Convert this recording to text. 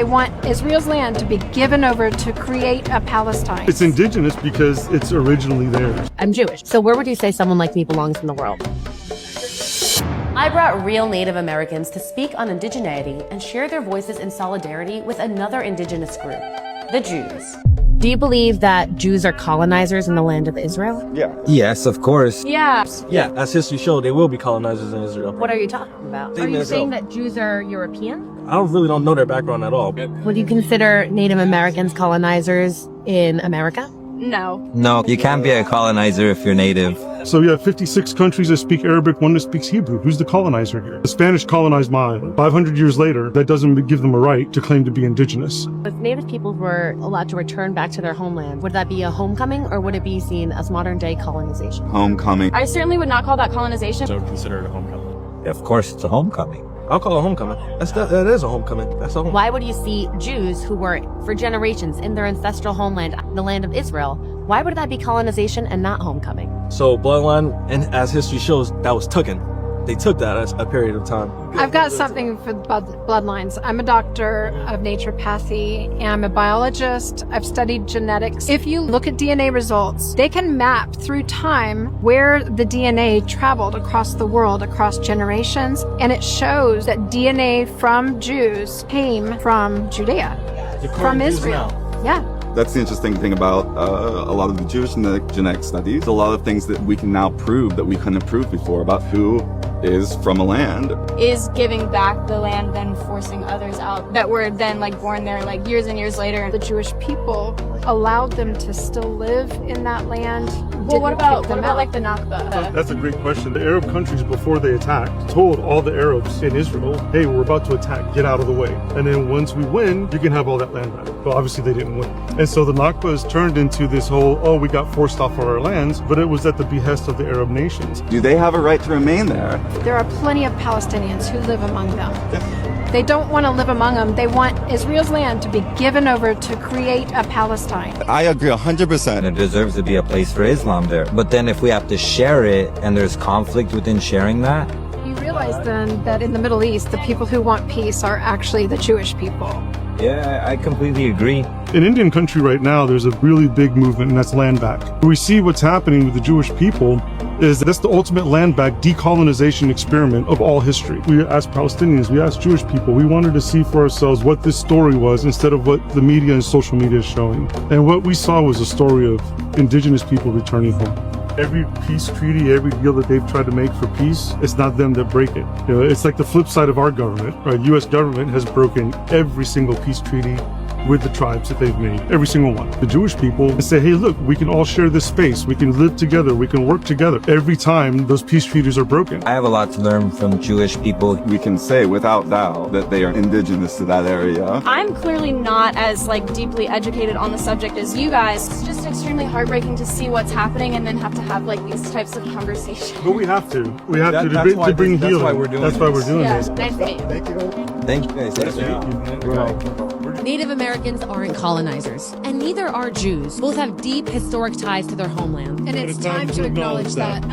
They want Israel's land to be given over to create a Palestine. It's indigenous because it's originally theirs. I'm Jewish. So where would you say someone like me belongs in the world? I brought real Native Americans to speak on indigeneity and share their voices in solidarity with another indigenous group, the Jews. Do you believe that Jews are colonizers in the land of Israel? Yeah. Yes, of course. Yeah. Yeah, as history showed, they will be colonizers in Israel. What are you talking about? They Are you mess saying up. that Jews are European? I don't know their background at all. Would you consider Native Americans colonizers in America? No. No, you can't be a colonizer if you're native. So you have 56 countries that speak Arabic, one that speaks Hebrew. Who's the colonizer here? The Spanish colonized my island. 500 years later, that doesn't give them a right to claim to be indigenous. If Native people were allowed to return back to their homeland, would that be a homecoming or would it be seen as modern day colonization? Homecoming. I certainly would not call that colonization. So consider it a homecoming. Of course, it's a homecoming. I'll call it homecoming. That is a homecoming. That's a homecoming. Why would you see Jews who were for generations in their ancestral homeland, the land of Israel, why would that be colonization and not homecoming? So bloodline, and as history shows, that was taken. They took that as a period of time. I've got something for bloodlines. I'm a doctor of naturopathy and I'm a biologist. I've studied genetics. If you look at DNA results, they can map through time where the DNA traveled across the world, across generations, and it shows that DNA from Jews came from Judea, from Israel. Yeah. That's the interesting thing about a lot of the Jewish genetic studies. A lot of things that we can now prove that we couldn't prove before about who is from a land. Is giving back the land then forcing others out that were then born there years and years later? The Jewish people allowed them to still live in that land. Well, what didn't about kick them out. the Nakba? That's a great question. The Arab countries, before they attacked, told all the Arabs in Israel, hey, we're about to attack, get out of the way. And then once we win, you can have all that land back. But obviously they didn't win. And so the Nakba has turned into this whole, we got forced off of our lands, but it was at the behest of the Arab nations. Do they have a right to remain there? There are plenty of Palestinians who live among them. They don't want to live among them. They want Israel's land to be given over to create a Palestine. I agree 100%. And it deserves to be a place for Islam there. But then if we have to share it and there's conflict within sharing that, You realize then that in the Middle East, the people who want peace are actually the Jewish people. yeah, I completely agree. In Indian country right now, there's a really big movement, and that's land back. We see what's happening with the Jewish people is that's the ultimate land back decolonization experiment of all history. We asked Palestinians, we asked Jewish people, we wanted to see for ourselves what this story was instead of what the media and social media is showing. And what we saw was a story of indigenous people returning home. Every peace treaty, every deal that they've tried to make for peace, it's not them that break it. You know, it's like the flip side of our government, right? U.S. government has broken every single peace treaty with the tribes that they've made, every single one. The Jewish people say, hey, look, we can all share this space. We can live together. We can work together. Every time those peace treaties are broken. I have a lot to learn from Jewish people. We can say without doubt that they are indigenous to that area. I'm clearly not as deeply educated on the subject as you guys. It's just extremely heartbreaking to see what's happening and then have to have these types of conversations. But we have to. We have to That's why bring that's healing. why we're doing That's why this. we're doing Yeah, this. nice to meet you. Thank you guys. Native Americans aren't colonizers, and neither are Jews. Both have deep historic ties to their homeland. And it's time to acknowledge that.